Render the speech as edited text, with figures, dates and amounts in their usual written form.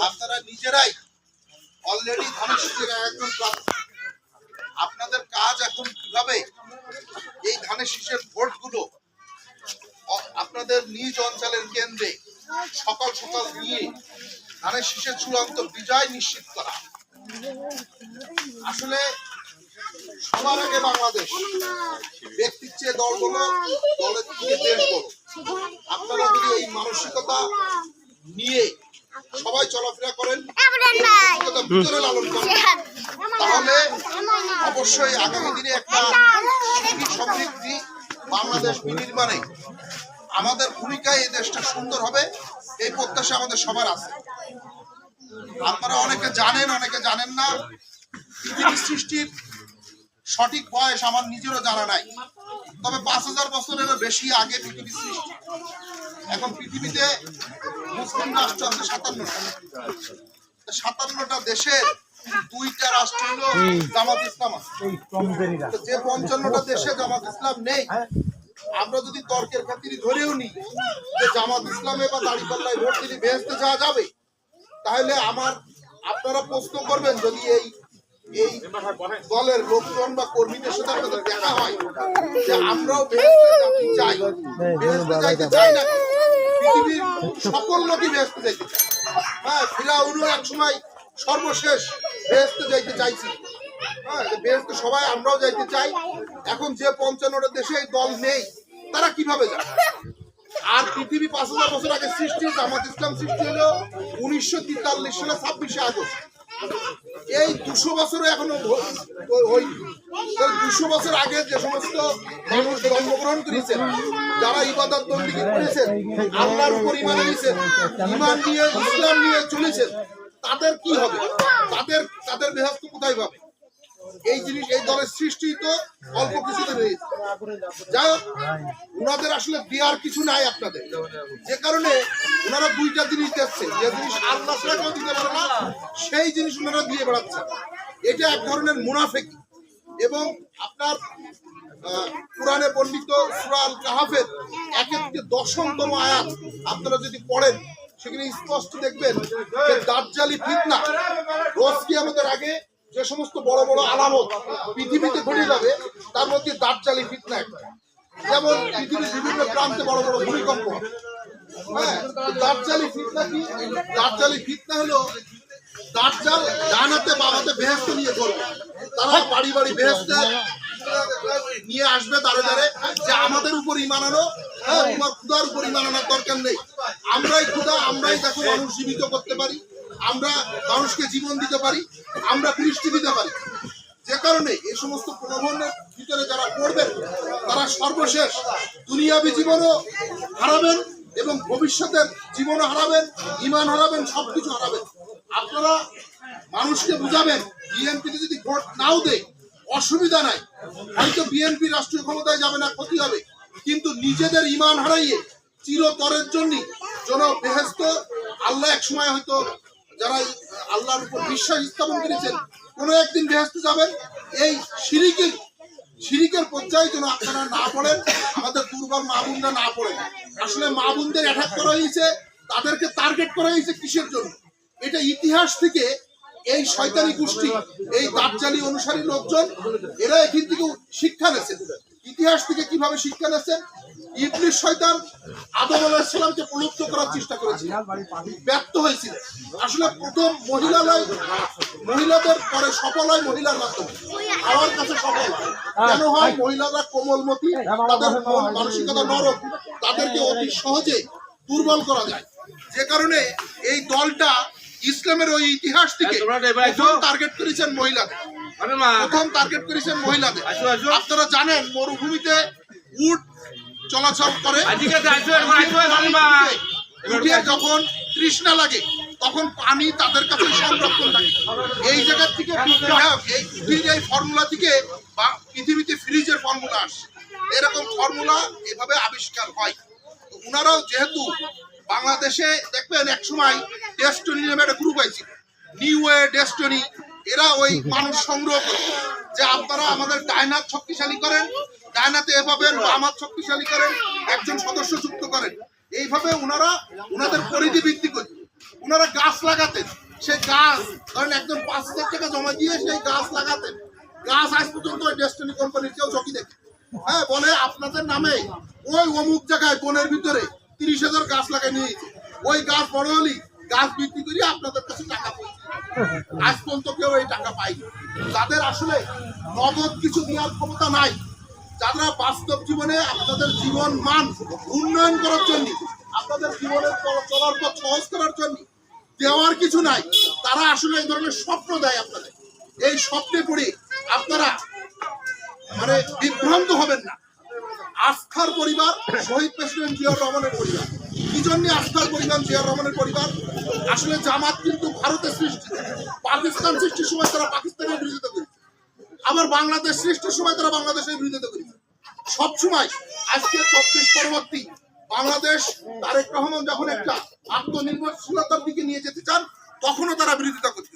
আপনারা নিজেরাই অলরেডি ধানের শীষের একজন প্রার্থী। আপনাদের কাজ এখন কিভাবে এই ধানের শীষের ভোটগুলো আপনাদের নিজ অঞ্চলের কেন্দ্রে সকাল সকাল নিয়ে ধানের শীষের চূড়ান্ত বিজয় নিশ্চিত করা। আসলে সবার আগে বাংলাদেশ, ব্যক্তির চেয়ে দল বলো, দলের থেকে দেশ বলো। আপনারা যদি এই মানসিকতা নিয়ে সবাই চলাফেরা করেন, ভিতরে লালন করেন, তাহলে অবশ্যই আগামী দিনে একটা সমৃদ্ধি বাংলাদেশ বিনির্মাণে আমাদের ভূমিকায় এই দেশটা সুন্দর হবে, এই প্রত্যাশা আমাদের সবার আছে। আপনারা অনেকে জানেন, অনেকে জানেন না। পৃথিবী সৃষ্টির সঠিক বয়স আমার নিজেরও জানা নাই, তবে 5000 বছরেরও বেশি আগে পৃথিবী সৃষ্টি। এখন পৃথিবীতে মুসলিম রাষ্ট্র আছে 57টা দেশের 2টা রাষ্ট্র হলো জামাত ইসলাম আছে। যে 55টা দেশে জামাত ইসলাম নেই, আমরা যদি তর্কের খাতিরে ধরেও নিই যে জামাত ইসলামে বা দাঁড়িপাল্লায় ভোট দিলে বেহেশতে যাওয়া যাবে, তাহলে আপনারা প্রশ্ন করবেন, যদি এই দলের লোকজন বা কর্মীদের সাথে আমাদের দেখা হয় যে আমরাও বেহেশতে চাই, বেহেশতে যাইতে চাই না, পৃথিবীর সকল লোকই বেহেশতে যাইতে চায়। হ্যাঁ, ফিরাউনও এক সময় সর্বশেষ বেহেশতে যাইতে চাইছি। হ্যাঁ, বেহেশতে সবাই আমরাও যাইতে চাই। এখন যে 55টা দেশে এই দল নেই, তারা কিভাবে যায়? আর পৃথিবী 5000 বছর আগে সৃষ্টি, জামাত ইসলাম সৃষ্টি হলো 1943 সালে 26শে আগস্ট। এই 200 বছরে এখনো হয়নি। 200 বছর আগে যে সমস্ত মানুষ জন্মগ্রহণ করেছেন, যারা ইবাদত বন্দেগী করেছেন, আল্লাহর উপর ঈমান এনেছেন, ঈমান নিয়ে ইসলাম নিয়ে চলেছেন, তাদের কি হবে? তাদের বেহেশত কোথায় পাবে? এই জিনিস, এই দলের সৃষ্টি তো অল্প কিছুতে রয়েছে। যাই হোক, ওনাদের আসলে দেওয়ার কিছু নাই আপনাদের, যে কারণে ওনারা 2টা জিনিস দিচ্ছেন। যে জিনিস আল্লাহ ছাড়া কেউ দিতে পারে না, সেই জিনিস ওনারা দিয়ে বেড়াচ্ছে। এটা এক ধরনের মুনাফিকি। এবং আপনার কোরআনে বর্ণিত সূরা আল কাহাফের 1-10তম আয়াত আপনারা যদি পড়েন, সেখানে স্পষ্ট দেখবেন যে দাজ্জালি ফিতনা, রোজ কিয়ামতের আগে যে সমস্ত বড় বড় আলামত পৃথিবীতে ঘটে যাবে, তার মধ্যে দাজ্জালি ফিতনা একটা। যেমন পৃথিবীর বিভিন্ন প্রান্তে বড় বড় ভূমিকম্প। হ্যাঁ, দাজ্জালি ফিতনা কি? দাজ্জালি ফিতনা হলো দাজ্জাল ডানাতে বাবাতে বেহেশত নিয়ে করবে। তারা বাড়ি বাড়ি বেহেশতে নিয়ে আসবে দাঁড়ে দাঁড়ে, যে আমাদের উপর ঈমান আনো। হ্যাঁ, তোমার খুদার উপর ঈমান আনার দরকার নেই, আমরাই খুদা, আমরাই দেখো মানুষ জীবিত করতে পারি, আমরা মানুষকে জীবন দিতে পারি, আমরা বৃষ্টি দিতে পারি। যে কারণে এই সমস্ত প্রলোভনের ভিতরে যারা পড়বেন, তারা সর্বশেষ দুনিয়াবী জীবনও হারাবেন এবং ভবিষ্যতের জীবনও হারাবেন, ঈমান হারাবেন, সবকিছু হারাবেন। আপনারা মানুষকে বুঝাবেন বিএনপিতে যদি ভোট নাও দেয় অসুবিধা নাই, হয়তো বিএনপি রাষ্ট্রীয় ক্ষমতায় যাবে না, ক্ষতি হবে, কিন্তু নিজেদের ঈমান হারাইয়ে চিরতরের জন্য যেন বেহেশত, আল্লাহ এক সময় হয়তো যারা আল্লাহর উপর বিশ্বাস স্থাপন করেছেন কোনো একদিন বেহেশতে যাবেন, এই শিরিকের পর্যায়ে যেন আপনারা না পড়েন, আমাদের দুর্বল মা বোনরা না পড়েন। আসলে মা বোনদের অ্যাটাক করা হয়েছে, তাদেরকে টার্গেট করা হয়েছে কিসের জন্য? এটা ইতিহাস থেকে এই শয়তানি গোষ্ঠী, এই দাজ্জালি অনুসারী লোকজন, এরা এখান থেকে শিক্ষা নেছেন। ইতিহাস থেকে কিভাবে শিক্ষা নেছেন? ইবলিস শয়তান আদম আলাইহিস সালামকে প্রলুব্ধ করার চেষ্টা করেছিল, ব্যর্থ হয়েছিল। আসলে প্রথম মহিলাদের পরে সফল হয় মহিলার মাধ্যমে, আমার কাছে সফল কেন হয়? মহিলারা কোমলমতি, তাদের মানসিকতা নরম, তাদেরকে অতি সহজে দুর্বল করা যায়। যে কারণে এই দলটা ইসলামের ওই ইতিহাস থেকে প্রথম টার্গেট করেছেন মহিলাদের, প্রথম টার্গেট করেছেন মহিলাদের। আপনারা জানেন মরুভূমিতে উট চলাচল করে, যখন তৃষ্ণা লাগে তখন পানি তাদের কাছে সংরক্ষণ থাকে। এই জায়গার থেকে এই ফর্মুলা থেকে পৃথিবীতে ফ্রিজের ফর্মুলা আসে, এরকম ফর্মুলা এভাবে আবিষ্কার হয়। ওনারাও যেহেতু বাংলাদেশে দেখবেন এক সময় ডেস্টনি নামে একটা গ্রুপ হয়েছিল, নিউ ওয়ে ডেস্টনি, এরা ওই মানুষ সংগ্রহ করে যে আপনারা আমাদের ডায়নাত শক্তিশালী করেন, ডায়নাতে এভাবে আমার শক্তিশালী করেন, একজন সদস্য যুক্ত করেন। এইভাবে ওনাদের পরিধি বৃদ্ধি করতেন। ওনারা গাছ লাগাতেন, সেই গাছ ধরেন একজন 5,000 টাকা জমা দিয়ে সেই গাছ লাগাতেন। গাছ আজ পর্যন্ত ওই ডেস্টিনি কোম্পানির কেউ চকি দেখে, হ্যাঁ, বলে আপনাদের নামে ওই অমুক জায়গায় বনের ভিতরে 30,000 গাছ লাগাই নিয়েছে, ওই গাছ বড় হলি গাছ বিক্রি করে আপনাদের কাছে টাকা পৌঁছে। আজ পর্যন্ত কেউ এই টাকা পাই। যাদের আসলে নগদ কিছু দেওয়ার ক্ষমতা নাই, যারা বাস্তব জীবনে আপনাদের জীবন মান উন্নয়ন করার জন্য, আপনাদের জীবনের চলার পথ সহজ করার জন্য দেওয়ার কিছু নাই, তারা আসলে এই ধরনের স্বপ্ন দেয় আপনাদের। এই স্বপ্নে পড়ে আপনারা মানে বিভ্রান্ত হবেন না। আস্থার পরিবার শহীদ প্রেসিডেন্ট জিয়াউর রহমানের পরিবার। কি জন্য আস্থার পরিবার জিয়াউর রহমানের পরিবার? আসলে জামাত কিন্তু ভারতের সৃষ্টি, পাকিস্তান সৃষ্টির সময় তারা পাকিস্তানের বিরোধিতা করেছে, আবার বাংলাদেশ সৃষ্টির সময় তারা বাংলাদেশের বিরোধিতা করেছে। সবসময় আজকে 24 পরবর্তী বাংলাদেশ তারেক রহমান যখন একটা আত্মনির্ভরশীলতার দিকে নিয়ে যেতে চান, তখনও তারা বিরোধিতা করছে।